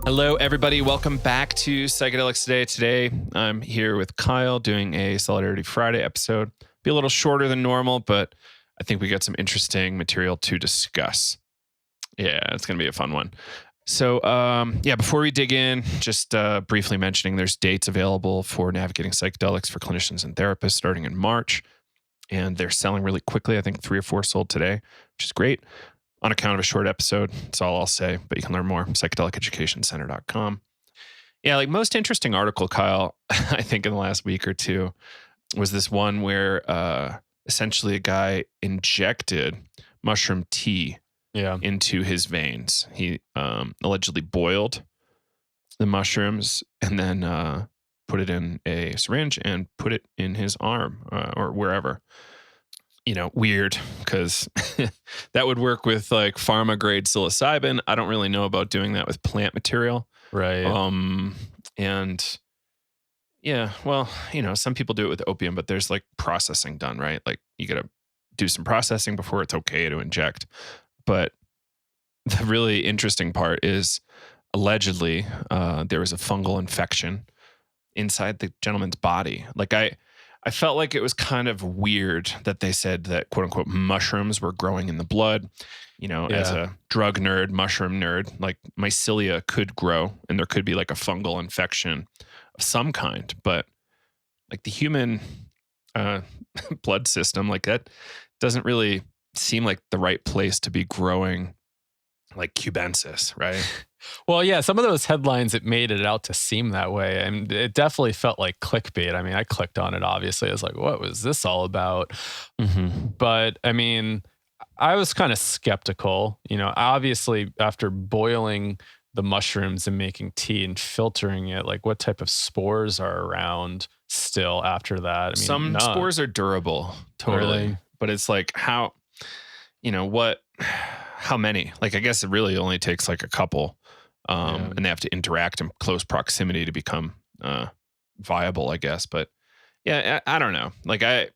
Hello, everybody. Welcome back to Psychedelics Today. Today, I'm here with Kyle doing a Solidarity Friday episode. Be a little shorter than normal, but I think we got some interesting material to discuss. Yeah, it's going to be a fun one. So, before we dig in, just briefly mentioning there's dates available for navigating psychedelics for clinicians and therapists starting in March. And they're selling really quickly. I think 3 or 4 sold today, which is great. On account of a short episode, that's all I'll say, but you can learn more, psychedeliceducationcenter.com. Yeah, like most interesting article, Kyle, I think in the last week or two, was this one where essentially a guy injected mushroom tea into his veins. He allegedly boiled the mushrooms and then put it in a syringe and put it in his arm or wherever. You know, weird because that would work with like pharma grade psilocybin. I don't really know about doing that with plant material. Right. And yeah, well, you know, some people do it with opium, but there's like processing done, right? Like you got to do some processing before it's okay to inject. But the really interesting part is allegedly there was a fungal infection inside the gentleman's body. Like I felt like it was kind of weird that they said that quote unquote mushrooms were growing in the blood. You know, as a drug nerd, mushroom nerd, like mycelia could grow and there could be like a fungal infection of some kind. But like the human blood system, like that doesn't really seem like the right place to be growing like cubensis, right? Well, yeah, some of those headlines, it made it out to seem that way. And it definitely felt like clickbait. I mean, I clicked on it, obviously. I was like, what was this all about? Mm-hmm. But I mean, I was kind of skeptical. You know, obviously, after boiling the mushrooms and making tea and filtering it, like what type of spores are around still after that? I mean, some spores are durable, totally. But it's like how, you know, how many? Like, I guess it really only takes like a couple. And they have to interact in close proximity to become viable, I guess. But yeah, I don't know. Like I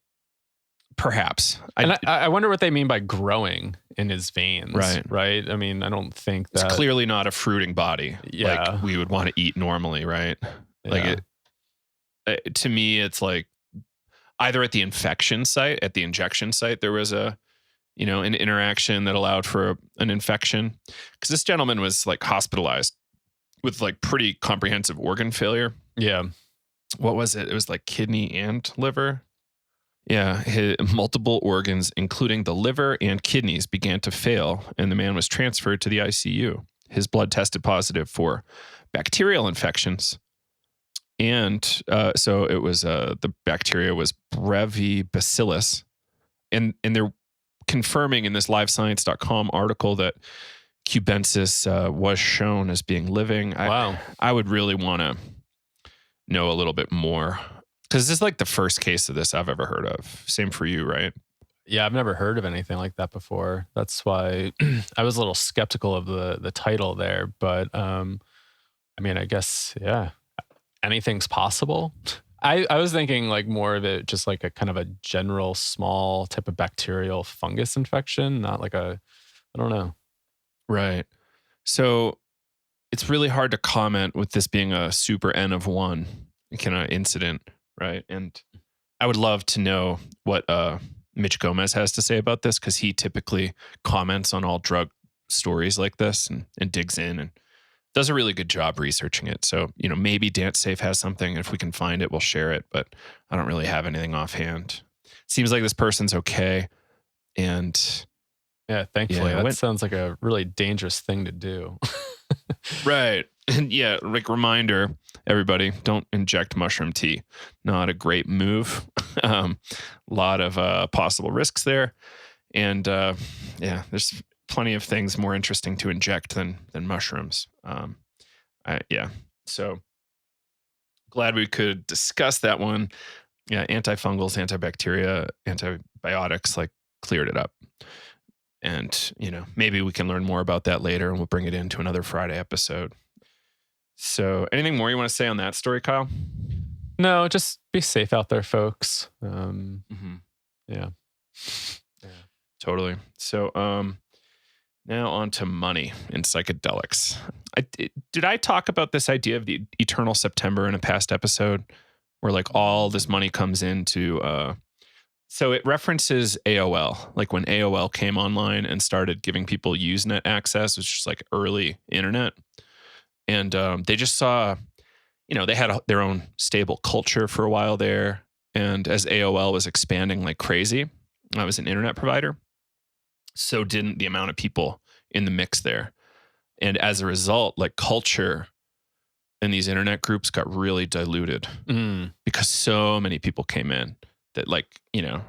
wonder what they mean by growing in his veins. Right. I mean, I don't think that it's clearly not a fruiting body. Yeah. Like we would want to eat normally, right? Yeah. Like to me, it's like either at the infection site, at the injection site, there was an interaction that allowed for an infection. Because this gentleman was like hospitalized with like pretty comprehensive organ failure. Yeah. What was it? It was like kidney and liver. Yeah. Multiple organs, including the liver and kidneys, began to fail, and the man was transferred to the ICU. His blood tested positive for bacterial infections. And so it was, the bacteria was Brevibacillus. And they're confirming in this livescience.com article that cubensis was shown as being living. Wow. I would really want to know a little bit more because this is like the first case of this I've ever heard of. Same for you, right? Yeah, I've never heard of anything like that before. That's why I was a little skeptical of the title there. But I mean, I guess, yeah, anything's possible. I was thinking like more of it just like a kind of a general small type of bacterial fungus infection, not like I don't know. Right. So it's really hard to comment with this being a super N of 1 kind of incident, right? And I would love to know what Mitch Gomez has to say about this because he typically comments on all drug stories like this and digs in and does a really good job researching it. So, you know, maybe Dance Safe has something. If we can find it, we'll share it. But I don't really have anything offhand. Seems like this person's okay. And yeah, thankfully, that sounds like a really dangerous thing to do. Right. And yeah, like reminder, everybody, don't inject mushroom tea. Not a great move. A lot of possible risks there. And there's plenty of things more interesting to inject than mushrooms. So glad we could discuss that one. Yeah, antifungals, antibacteria, antibiotics, like cleared it up. And, you know, maybe we can learn more about that later and we'll bring it into another Friday episode. So anything more you want to say on that story, Kyle? No, just be safe out there, folks. Yeah. Totally. So now on to money in psychedelics. did I talk about this idea of the eternal September in a past episode where like all this money comes into, so it references AOL, like when AOL came online and started giving people Usenet access, which is like early internet. And they just saw, they had their own stable culture for a while there. And as AOL was expanding like crazy, I was an internet provider. So didn't the amount of people in the mix there. And as a result, like culture in these internet groups got really diluted because so many people came in that like,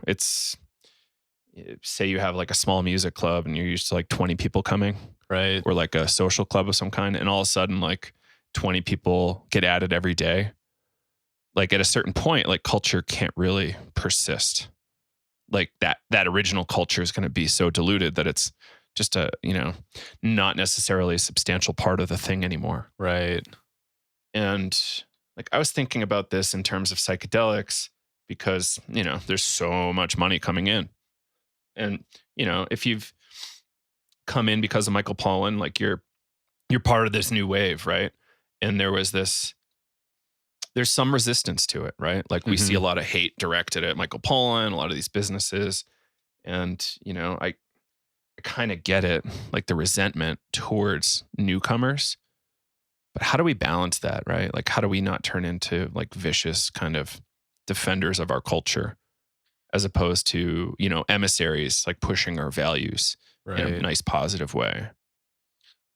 it's, say you have like a small music club and you're used to like 20 people coming. Right. Or like a social club of some kind. And all of a sudden like 20 people get added every day. Like at a certain point, like culture can't really persist. Like that original culture is going to be so diluted that it's just a, not necessarily a substantial part of the thing anymore. Right. And like I was thinking about this in terms of psychedelics because, there's so much money coming in. And, if you've come in because of Michael Pollan, like you're part of this new wave, right? And there's some resistance to it, right? Like we see a lot of hate directed at Michael Pollan, a lot of these businesses. And, I kind of get it, like the resentment towards newcomers. But how do we balance that, right? Like how do we not turn into like vicious kind of defenders of our culture as opposed to, emissaries like pushing our values in a nice positive way?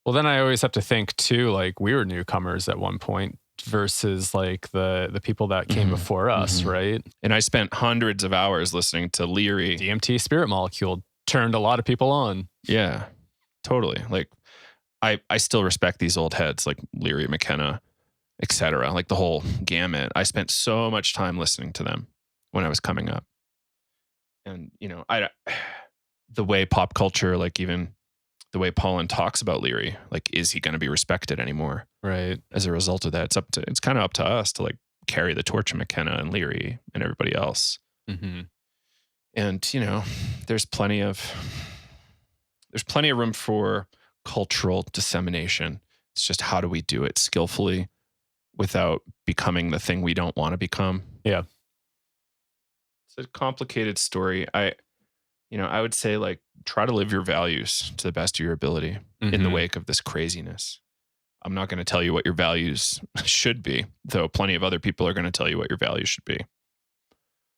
Well, then I always have to think too, like we were newcomers at one point versus like the people that came before us, right? And I spent hundreds of hours listening to Leary. DMT Spirit Molecule turned a lot of people on. Yeah, totally. Like I still respect these old heads like Leary, McKenna, etc. Like the whole gamut. I spent so much time listening to them when I was coming up. And, the way pop culture, like even the way Pollan talks about Leary, like, is he going to be respected anymore? Right. As a result of that, it's kind of up to us to like carry the torch of McKenna and Leary and everybody else. Mm-hmm. And, there's plenty of room for cultural dissemination. It's just how do we do it skillfully without becoming the thing we don't want to become? Yeah. It's a complicated story. I would say like try to live your values to the best of your ability in the wake of this craziness. I'm not going to tell you what your values should be, though plenty of other people are going to tell you what your values should be.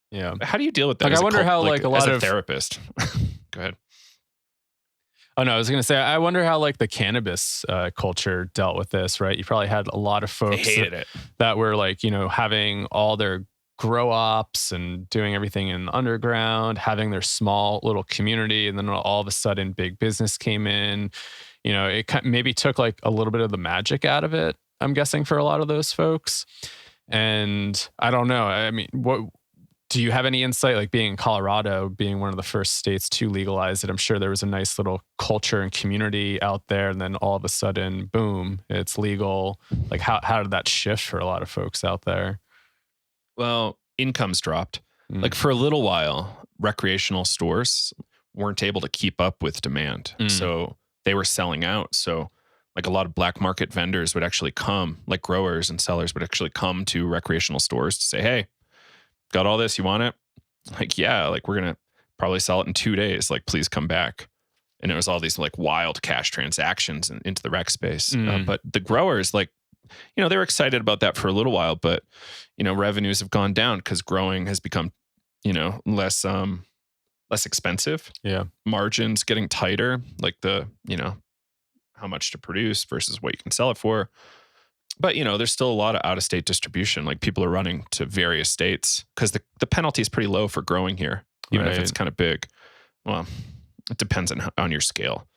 Yeah. How do you deal with that? Like, I wonder how like a lot as of therapist. Go ahead. Oh no, I was going to say, I wonder how like the cannabis culture dealt with this, right? You probably had a lot of folks They hated it. That were like, having all their grow ops and doing everything in the underground, having their small little community. And then all of a sudden big business came in, it maybe took like a little bit of the magic out of it, I'm guessing, for a lot of those folks. And I don't know. I mean, what do you have any insight, like being in Colorado, being one of the first states to legalize it? I'm sure there was a nice little culture and community out there. And then all of a sudden, boom, it's legal. Like how did that shift for a lot of folks out there? Well, incomes dropped. Like for a little while, recreational stores weren't able to keep up with demand. So they were selling out. So like a lot of black market vendors would actually come, like growers and sellers would actually come to recreational stores to say, hey, got all this, you want it? Like, yeah, like we're going to probably sell it in 2 days. Like, please come back. And it was all these like wild cash transactions into the rec space. But the growers, like, they were excited about that for a little while, but, revenues have gone down because growing has become, less expensive. Yeah. Margins getting tighter, like how much to produce versus what you can sell it for. But, there's still a lot of out-of-state distribution. Like people are running to various states because the penalty is pretty low for growing here, even if it's kind of big. Well, it depends on your scale.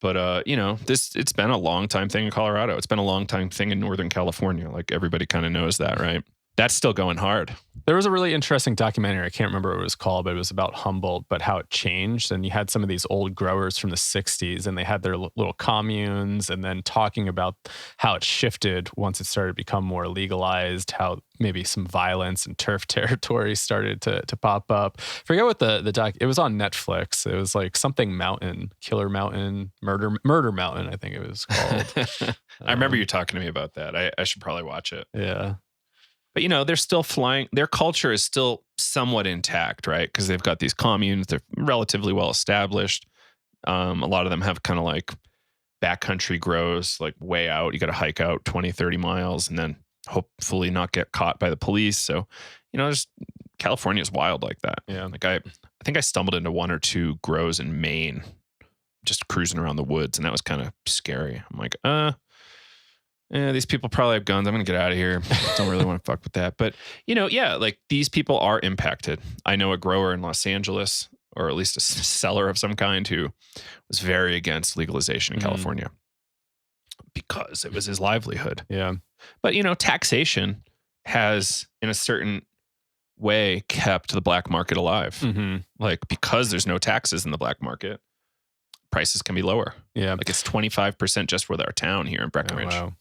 But, it's been a long time thing in Colorado. It's been a long time thing in Northern California. Like everybody kind of knows that, right? That's still going hard. There was a really interesting documentary. I can't remember what it was called, but it was about Humboldt, but how it changed. And you had some of these old growers from the 60s, and they had their little communes, and then talking about how it shifted once it started to become more legalized, how maybe some violence and turf territory started to pop up. Forget what the doc, it was on Netflix. It was like something mountain, Killer Mountain, Murder Mountain, I think it was called. I remember you talking to me about that. I should probably watch it. Yeah. But, you know, they're still flying. Their culture is still somewhat intact, right? Because they've got these communes. They're relatively well established. A lot of them have kind of like backcountry grows, like way out. You got to hike out 20, 30 miles and then hopefully not get caught by the police. So, you know, just California is wild like that. Yeah. Like I think I stumbled into 1 or 2 grows in Maine, just cruising around the woods. And that was kind of scary. I'm like, these people probably have guns. I'm going to get out of here. Don't really want to fuck with that. But, you know, yeah, like these people are impacted. I know a grower in Los Angeles, or at least a seller of some kind, who was very against legalization in California because it was his livelihood. Yeah. But, you know, taxation has, in a certain way, kept the black market alive. Mm-hmm. Like, because there's no taxes in the black market, prices can be lower. Yeah. Like it's 25% just for our town here in Breckenridge. Oh, wow.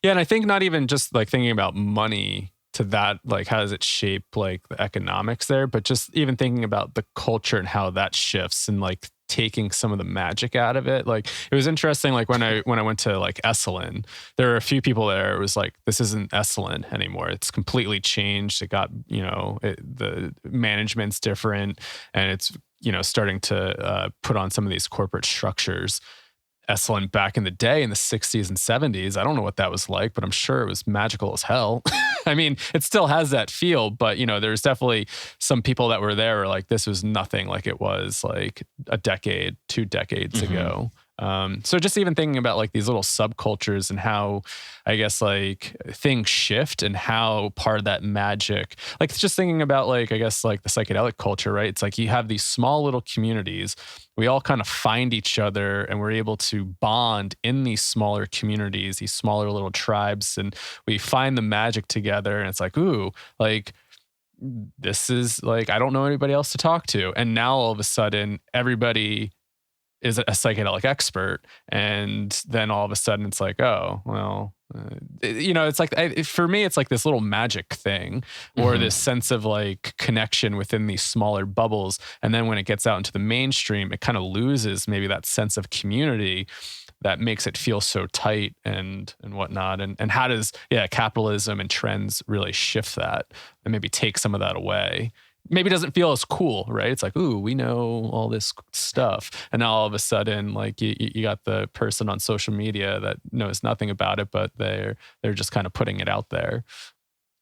Yeah, and I think not even just like thinking about money to that, like how does it shape like the economics there, but just even thinking about the culture and how that shifts and like taking some of the magic out of it. Like it was interesting, like when I went to like Esalen, there were a few people there. It was like, this isn't Esalen anymore. It's completely changed. It got, you know, the management's different, and it's, you know, starting to put on some of these corporate structures. Esalen back in the day in the 60s and 70s, I don't know what that was like, but I'm sure it was magical as hell. I mean, it still has that feel, but you know, there's definitely some people that were there were like, this was nothing like it was like a decade, 2 decades ago. So just even thinking about like these little subcultures and how I guess like things shift and how part of that magic, like just thinking about like, I guess like the psychedelic culture, right? It's like you have these small little communities. We all kind of find each other and we're able to bond in these smaller communities, these smaller little tribes, and we find the magic together. And it's like, ooh, like this is like, I don't know anybody else to talk to. And now all of a sudden everybody is a psychedelic expert. And then all of a sudden it's like, oh, well, you know, it's like, for me, it's like this little magic thing or this sense of like connection within these smaller bubbles. And then when it gets out into the mainstream, it kind of loses maybe that sense of community that makes it feel so tight and whatnot. And how does, capitalism and trends really shift that and maybe take some of that away? Maybe it doesn't feel as cool, right? It's like, ooh, we know all this stuff. And now all of a sudden, like you got the person on social media that knows nothing about it, but they're just kind of putting it out there.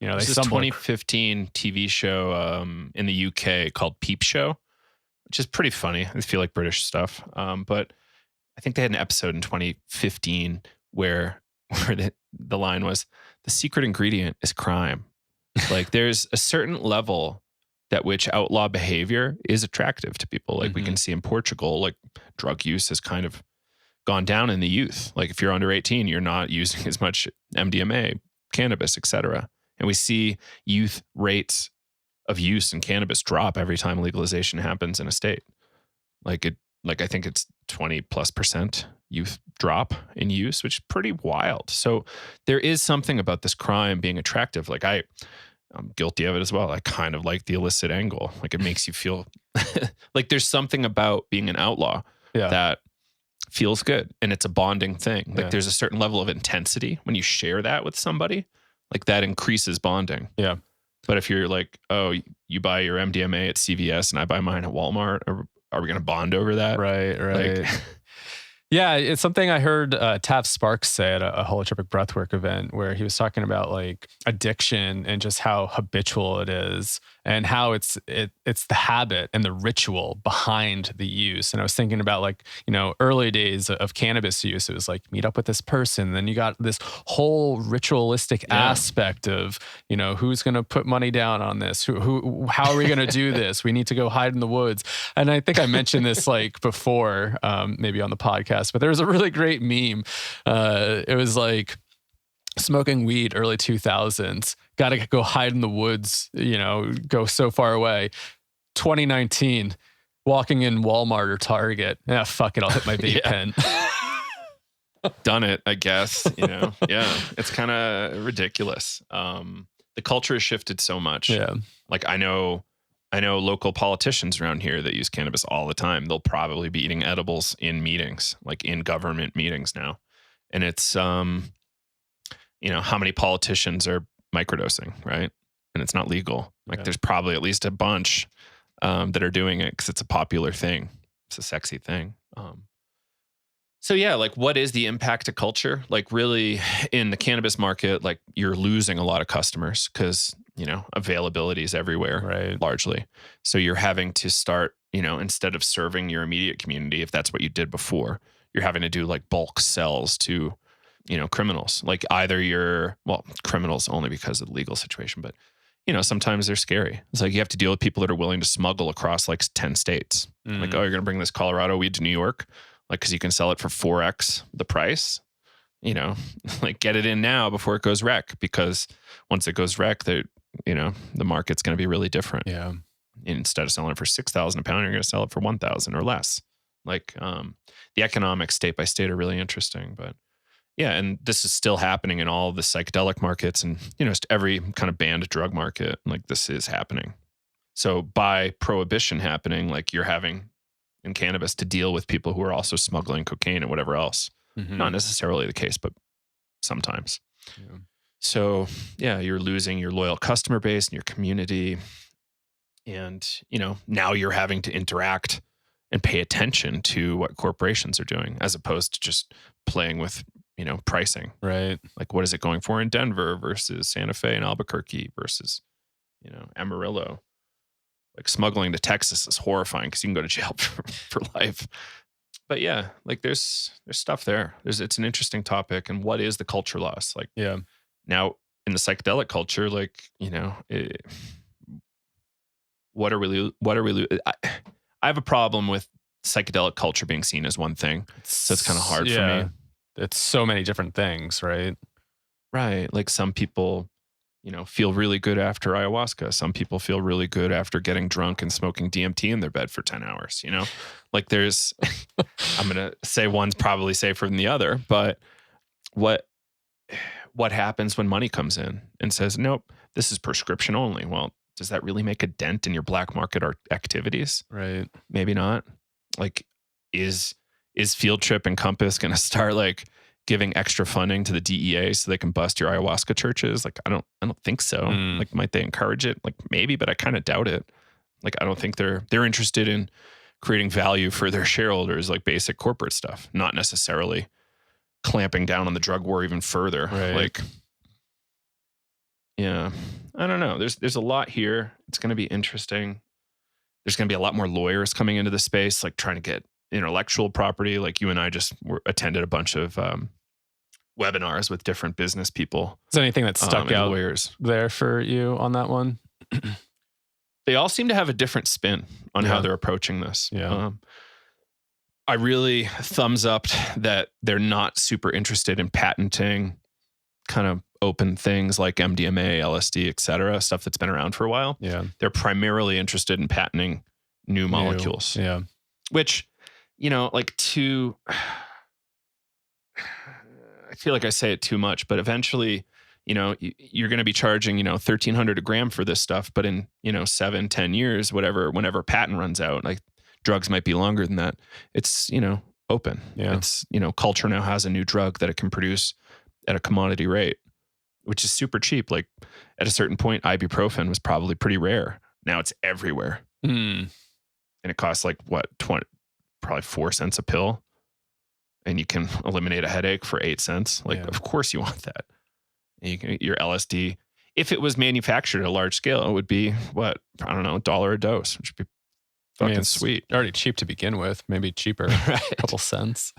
You know, there's this 2015 TV show in the UK called Peep Show, which is pretty funny. I feel like British stuff. But I think they had an episode in 2015 where the line was, the secret ingredient is crime. Like there's a certain level at which outlaw behavior is attractive to people. Like we can see in Portugal, like drug use has kind of gone down in the youth. Like if you're under 18, you're not using as much MDMA, cannabis, etc. And we see youth rates of use in cannabis drop every time legalization happens in a state. I think it's 20+% youth drop in use, which is pretty wild. So there is something about this crime being attractive. Like I'm guilty of it as well. I kind of like the illicit angle. Like it makes you feel like there's something about being an outlaw that feels good. And it's a bonding thing. Like there's a certain level of intensity when you share that with somebody, like that increases bonding. Yeah. But if you're like, oh, you buy your MDMA at CVS and I buy mine at Walmart, are we going to bond over that? Right. Like, yeah, it's something I heard Tav Sparks say at a holotropic breathwork event where he was talking about like addiction and just how habitual it is and how it's the habit and the ritual behind the use. And I was thinking about like, you know, early days of cannabis use, it was like meet up with this person. Then you got this whole ritualistic aspect of, you know, who's going to put money down on this? How are we going to do this? We need to go hide in the woods. And I think I mentioned this like before, maybe on the podcast, but there was a really great meme. It was like, smoking weed early 2000s. Got to go hide in the woods, go so far away. 2019, walking in Walmart or Target. Yeah, fuck it. I'll hit my vape pen. Done it, I guess. Yeah, it's kind of ridiculous. The culture has shifted so much. Yeah. Like I know local politicians around here that use cannabis all the time. They'll probably be eating edibles in meetings, like in government meetings now. And it's, how many politicians are microdosing, right? And it's not legal. Like there's probably at least a bunch that are doing it because it's a popular thing. It's a sexy thing. So yeah, like what is the impact to culture? Like really in the cannabis market, like you're losing a lot of customers because, availability is everywhere, right? Largely. So you're having to start, instead of serving your immediate community, if that's what you did before, you're having to do like bulk sells to, criminals. Like either criminals only because of the legal situation, but sometimes they're scary. It's like you have to deal with people that are willing to smuggle across like 10 states. Like, oh, you're going to bring this Colorado weed to New York? Like, because you can sell it for 4x the price, like get it in now before it goes wreck. Because once it goes wreck, the market's going to be really different. Yeah. Instead of selling it for 6,000 a pound, you're going to sell it for 1,000 or less. Like the economics state by state are really interesting. But yeah, and this is still happening in all the psychedelic markets and, just every kind of banned drug market. Like this is happening. So by prohibition happening, like you're having in cannabis to deal with people who are also smuggling cocaine and whatever else. Mm-hmm. Not necessarily the case, but sometimes. Yeah. So yeah, you're losing your loyal customer base and your community. And, now you're having to interact and pay attention to what corporations are doing as opposed to just playing with, pricing. Right. Like what is it going for in Denver versus Santa Fe and Albuquerque versus, Amarillo. Like smuggling to Texas is horrifying because you can go to jail for life. But yeah, like there's stuff there. It's an interesting topic. And what is the culture loss? Like now in the psychedelic culture, like, what are we? I have a problem with psychedelic culture being seen as one thing. So it's kind of hard for me. It's so many different things, right? Right. Like some people, feel really good after ayahuasca. Some people feel really good after getting drunk and smoking DMT in their bed for 10 hours, Like there's, I'm going to say one's probably safer than the other, but what happens when money comes in and says, nope, this is prescription only? Well, does that really make a dent in your black market activities? Right. Maybe not. Like, is Field Trip and Compass going to start like giving extra funding to the DEA so they can bust your ayahuasca churches? Like, I don't think so. Like, might they encourage it? Like maybe, but I kind of doubt it. Like, I don't think they're interested in creating value for their shareholders, like basic corporate stuff, not necessarily clamping down on the drug war even further. Right. Like, yeah, I don't know. There's a lot here. It's going to be interesting. There's going to be a lot more lawyers coming into the space, like trying to get intellectual property. Like you and I just attended a bunch of webinars with different business people. Is there anything that stuck out lawyers there for you on that one? They all seem to have a different spin on how they're approaching this. Yeah. I really thumbs up that they're not super interested in patenting kind of open things like MDMA, LSD, et cetera, stuff that's been around for a while. Yeah. They're primarily interested in patenting new molecules. Yeah. Which, like I feel like I say it too much, but eventually, you're going to be charging, $1,300 a gram for this stuff. But in, 7-10 years, whenever patent runs out, like drugs might be longer than that. It's, open. Yeah. It's, culture now has a new drug that it can produce at a commodity rate, which is super cheap. Like at a certain point, ibuprofen was probably pretty rare. Now it's everywhere. And it costs like probably 4 cents a pill. And you can eliminate a headache for 8 cents. Like, of course you want that. And your LSD, if it was manufactured at a large scale, it would be $1 a dose, which would be fucking sweet. Already cheap to begin with, maybe cheaper, a couple cents.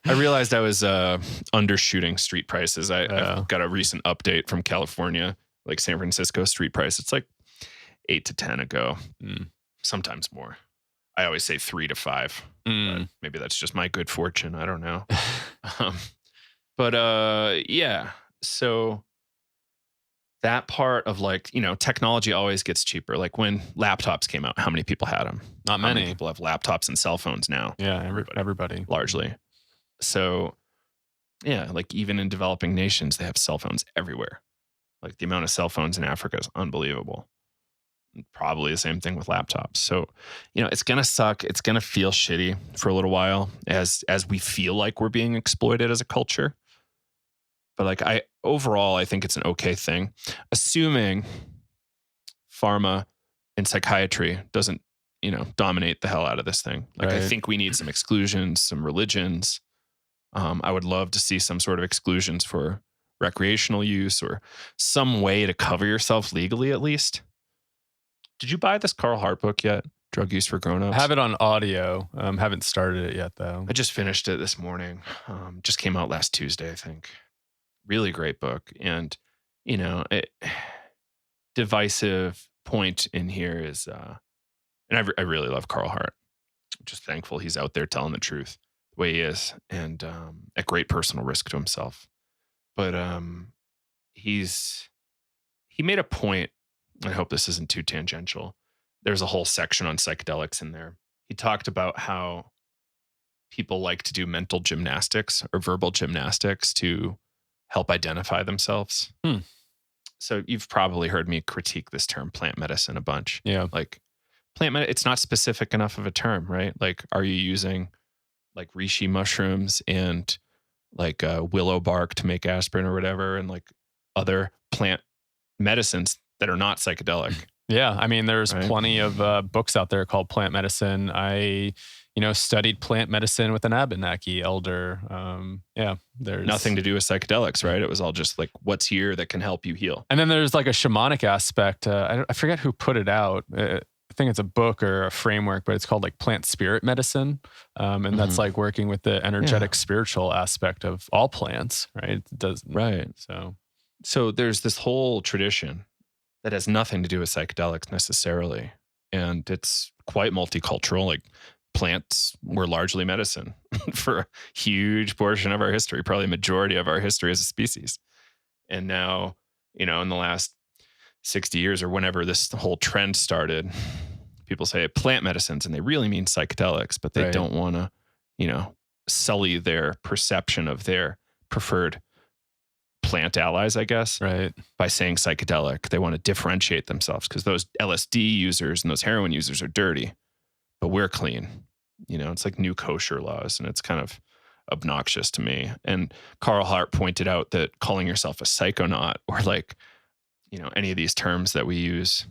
I realized I was undershooting street prices. I've got a recent update from California, like San Francisco street price. It's like 8 to 10 a go, sometimes more. I always say 3 to 5. But maybe that's just my good fortune. I don't know. But yeah. So that part of like, technology always gets cheaper. Like when laptops came out, how many people had them? Not How many. many people have laptops and cell phones now? Yeah, everybody. Largely. So yeah, like even in developing nations, they have cell phones everywhere. Like the amount of cell phones in Africa is unbelievable. Probably the same thing with laptops. So, it's going to suck. It's going to feel shitty for a little while as we feel like we're being exploited as a culture. But like overall, I think it's an okay thing, assuming pharma and psychiatry doesn't, dominate the hell out of this thing. Like I Right. think we need some exclusions, some religions. I would love to see some sort of exclusions for recreational use or some way to cover yourself legally at least. Did you buy this Carl Hart book yet? Drug Use for Grown-Ups? I have it on audio. Haven't started it yet though. I just finished it this morning. Just came out last Tuesday, I think. Really great book. And, divisive point in here is, and I really love Carl Hart. I'm just thankful he's out there telling the truth the way he is and at great personal risk to himself. But he made a point. I hope this isn't too tangential. There's a whole section on psychedelics in there. He talked about how people like to do mental gymnastics or verbal gymnastics to help identify themselves. So you've probably heard me critique this term plant medicine a bunch. Yeah. Like it's not specific enough of a term, right? Like, are you using like reishi mushrooms and like willow bark to make aspirin or whatever, and like other plant medicines that are not psychedelic? Yeah, I mean, there's Right. plenty of books out there called plant medicine. I, studied plant medicine with an Abenaki elder. Yeah, there's Nothing to do with psychedelics, right? It was all just like, what's here that can help you heal? And then there's like a shamanic aspect. I forget who put it out. I think it's a book or a framework, but it's called like plant spirit medicine. And that's like working with the energetic spiritual aspect of all plants, right? It does. Right. So there's this whole tradition that has nothing to do with psychedelics necessarily. And it's quite multicultural. Like plants were largely medicine for a huge portion of our history, probably majority of our history as a species. And now, in the last 60 years or whenever this whole trend started, people say plant medicines and they really mean psychedelics, but they don't want to, sully their perception of their preferred plant allies, I guess, right. by saying psychedelic. They want to differentiate themselves because those LSD users and those heroin users are dirty, but we're clean. It's like new kosher laws, and it's kind of obnoxious to me. And Carl Hart pointed out that calling yourself a psychonaut or like, any of these terms that we use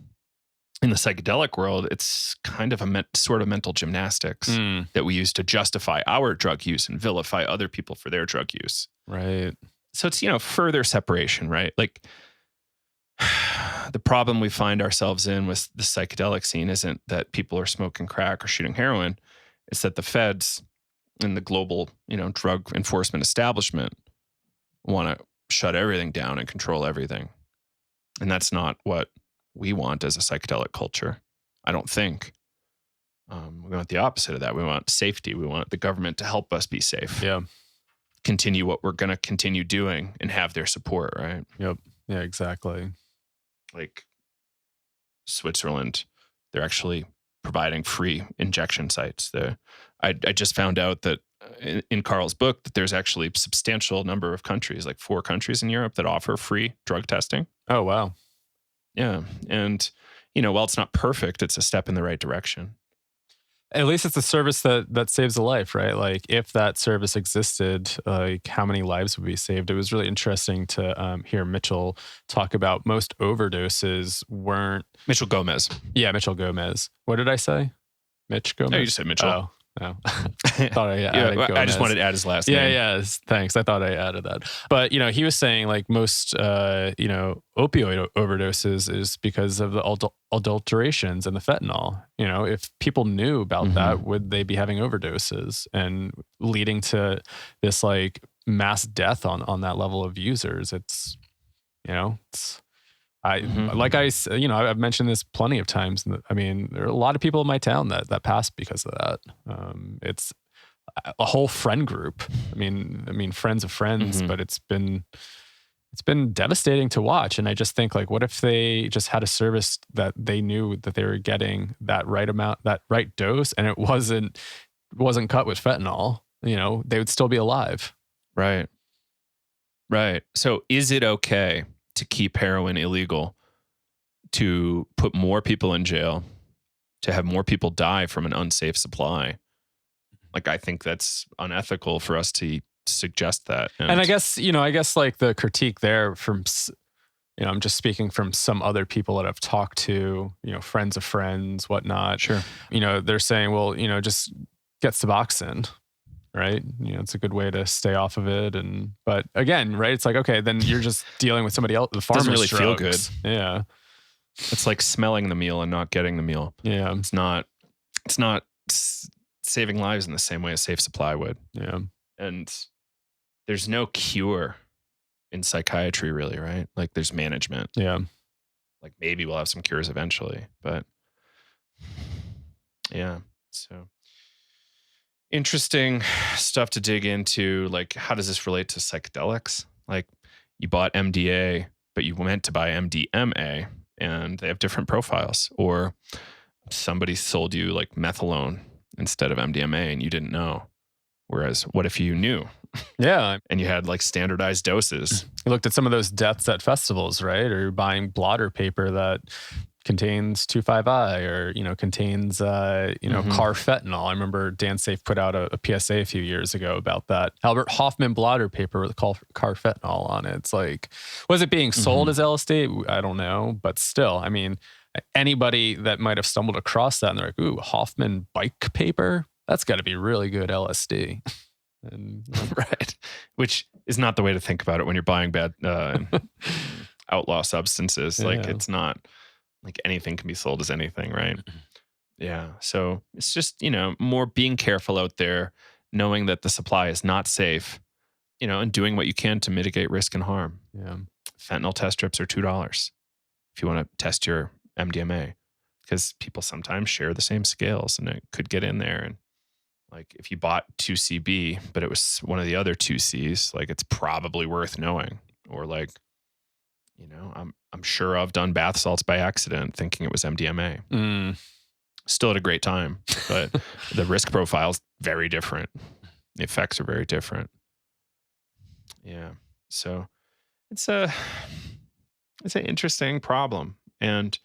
in the psychedelic world, it's kind of a sort of mental gymnastics that we use to justify our drug use and vilify other people for their drug use. Right. So it's, further separation, right? Like the problem we find ourselves in with the psychedelic scene isn't that people are smoking crack or shooting heroin. It's that the feds and the global, drug enforcement establishment want to shut everything down and control everything. And that's not what we want as a psychedelic culture, I don't think. We want the opposite of that. We want safety. We want the government to help us be safe. Yeah. Continue what we're going to continue doing and have their support, right? Yep. Yeah, exactly. Like Switzerland, they're actually providing free injection sites. I just found out that in Carl's book that there's actually a substantial number of countries, like 4 countries in Europe, that offer free drug testing. Oh, wow. Yeah. And, while it's not perfect, it's a step in the right direction. At least it's a service that saves a life, right? Like if that service existed, like how many lives would be saved? It was really interesting to hear Mitchell talk about most overdoses weren't... Mitchell Gomez. Yeah, Mitchell Gomez. What did I say? Mitch Gomez? No, you just said Mitchell. Oh, no. Thought I added Gomez. I just wanted to add his last name. Yeah, thanks. I thought I added that. But, he was saying like most, opioid overdoses is because of the adulterations and the fentanyl. If people knew about that, would they be having overdoses and leading to this like mass death on that level of users? It's, I've mentioned this plenty of times. I mean, there are a lot of people in my town that passed because of that. It's a whole friend group. I mean, friends of friends, but it's been it's been devastating to watch. And I just think, like, what if they just had a service that they knew that they were getting that right amount, that right dose, and it wasn't cut with fentanyl, they would still be alive. Right. Right. So is it okay to keep heroin illegal, to put more people in jail, to have more people die from an unsafe supply? Like, I think that's unethical for us to suggest that. And I guess, like the critique there from, I'm just speaking from some other people that I've talked to, friends of friends, whatnot. Sure. They're saying, well, just get Suboxone, right? It's a good way to stay off of it. But again, right, it's like, okay, then you're just dealing with somebody else. The farmer's doesn't really feel drugs. good. Yeah. It's like smelling the meal and not getting the meal. Yeah. It's not saving lives in the same way a safe supply would. Yeah. And there's no cure in psychiatry, really, right? Like, there's management. Yeah. Like, maybe we'll have some cures eventually, but yeah. So interesting stuff to dig into. Like, how does this relate to psychedelics? Like, you bought MDA, but you meant to buy MDMA, and they have different profiles. Or somebody sold you like methadone instead of MDMA and you didn't know. Whereas, what if you knew? Yeah. And you had like standardized doses. You looked at some of those deaths at festivals, right? Or you're buying blotter paper that contains 2,5-I or, contains, carfentanil. I remember DanSafe put out a PSA a few years ago about that. Albert Hoffman blotter paper with carfentanil on it. It's like, was it being sold as LSD? I don't know. But still, I mean, anybody that might have stumbled across that and they're like, ooh, Hoffman bike paper? That's got to be really good LSD. And, right. Which is not the way to think about it when you're buying bad outlaw substances. Yeah. Like, it's not like anything can be sold as anything, right? Yeah. So it's just, more being careful out there, knowing that the supply is not safe, and doing what you can to mitigate risk and harm. Yeah. Fentanyl test strips are $2 if you want to test your MDMA, because people sometimes share the same scales and it could get in there. And like, if you bought 2CB, but it was one of the other 2Cs, like, it's probably worth knowing. Or like, I'm sure I've done bath salts by accident thinking it was MDMA. Still had a great time, but the risk profile is very different. The effects are very different. Yeah. So it's an interesting problem. And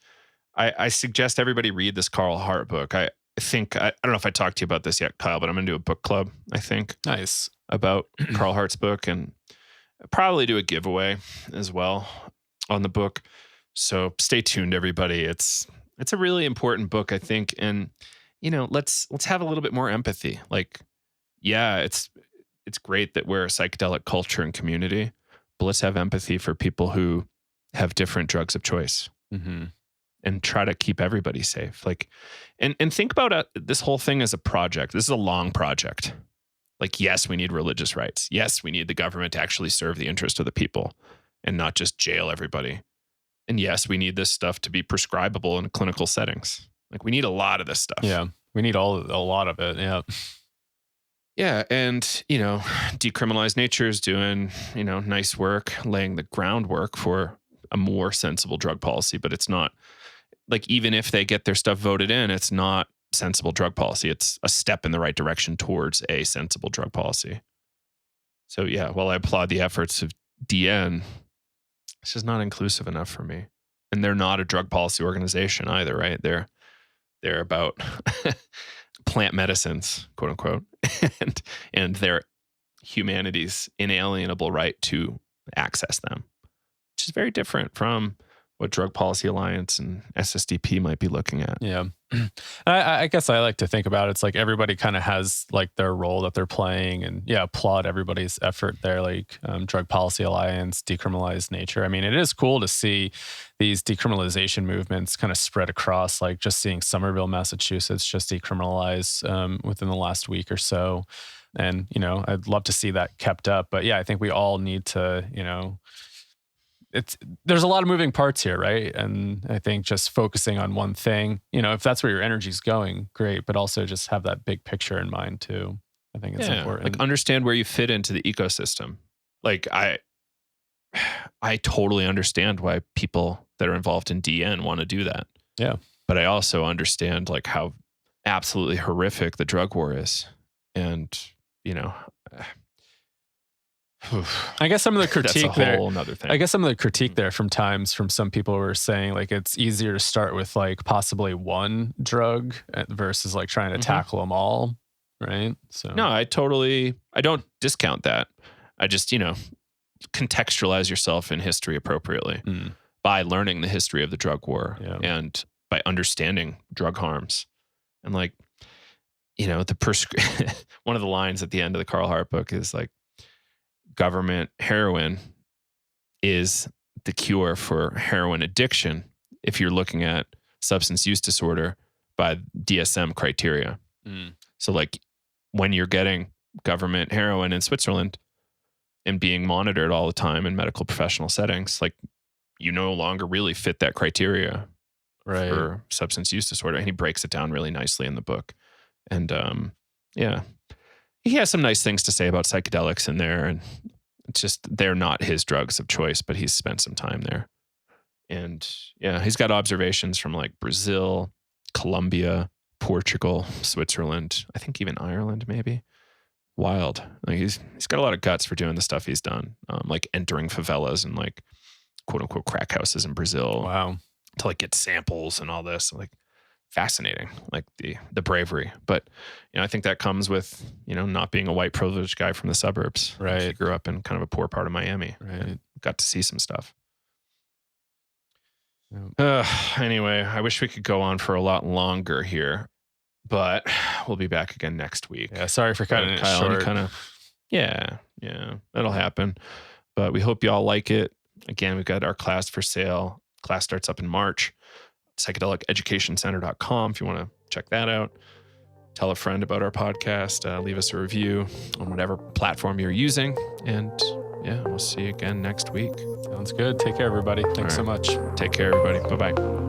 I suggest everybody read this Carl Hart book. I think, I don't know if I talked to you about this yet, Kyle, but I'm going to do a book club, I think. Nice. About Carl Hart's book, and probably do a giveaway as well on the book. So stay tuned, everybody. It's a really important book, I think. And, let's have a little bit more empathy. Like, yeah, it's great that we're a psychedelic culture and community, but let's have empathy for people who have different drugs of choice. And try to keep everybody safe. Like, and think about this whole thing as a project. This is a long project. Like, yes, we need religious rights. Yes, we need the government to actually serve the interest of the people and not just jail everybody. And yes, we need this stuff to be prescribable in clinical settings. Like, we need a lot of this stuff. Yeah. We need a lot of it. Yeah. Yeah. And, Decriminalized Nature is doing, nice work, laying the groundwork for a more sensible drug policy, but it's not, like, even if they get their stuff voted in, it's not sensible drug policy. It's a step in the right direction towards a sensible drug policy. So yeah, while I applaud the efforts of DN, it's just not inclusive enough for me. And they're not a drug policy organization either, right? They're about plant medicines, quote unquote, and their humanity's inalienable right to access them, which is very different from what Drug Policy Alliance and SSDP might be looking at. Yeah. I guess I like to think about it. It's like everybody kind of has like their role that they're playing, and yeah, applaud everybody's effort there. Like Drug Policy Alliance, Decriminalized Nature. I mean, it is cool to see these decriminalization movements kind of spread across, like just seeing Somerville, Massachusetts just decriminalize within the last week or so. And, I'd love to see that kept up. But yeah, I think we all need to, there's a lot of moving parts here, right? And I think just focusing on one thing, if that's where your energy's going, great, but also just have that big picture in mind too. I think it's important. Like, understand where you fit into the ecosystem. Like, I totally understand why people that are involved in DN want to do that. Yeah. But I also understand like how absolutely horrific the drug war is. And, you know, I guess some of the critique that's a whole another thing. I guess some of the critique there from some people were saying like it's easier to start with like possibly one drug versus like trying to tackle them all, right? So no, I don't discount that. I just, you know, contextualize yourself in history appropriately by learning the history of the drug war and by understanding drug harms. And like, you know, one of the lines at the end of the Carl Hart book is like, government heroin is the cure for heroin addiction if you're looking at substance use disorder by DSM criteria. So like when you're getting government heroin in Switzerland and being monitored all the time in medical professional settings, like you no longer really fit that criteria for substance use disorder. And he breaks it down really nicely in the book. And he has some nice things to say about psychedelics in there, and it's just they're not his drugs of choice, but he's spent some time there. And yeah, he's got observations from like Brazil, Colombia, Portugal, Switzerland, I think even Ireland maybe. Wild. Like he's got a lot of guts for doing the stuff he's done, like entering favelas and like quote unquote crack houses in Brazil. Wow. To like get samples and all this. Like fascinating, like the bravery. But you know, I think that comes with, you know, not being a white privileged guy from the suburbs. Right. He grew up in kind of a poor part of Miami. Right. Got to see some stuff. Anyway, I wish we could go on for a lot longer here, but we'll be back again next week. Yeah, sorry for cutting it short. Yeah, that'll happen. But we hope y'all like it. Again, we've got our class for sale. Class starts up in March. psychedeliceducationcenter.com if you want to check that out. Tell a friend about our podcast. Leave us a review on whatever platform you're using. And yeah, we'll see you again next week. Sounds good. Take care, everybody. Thanks so much. Take care, everybody. Bye-bye.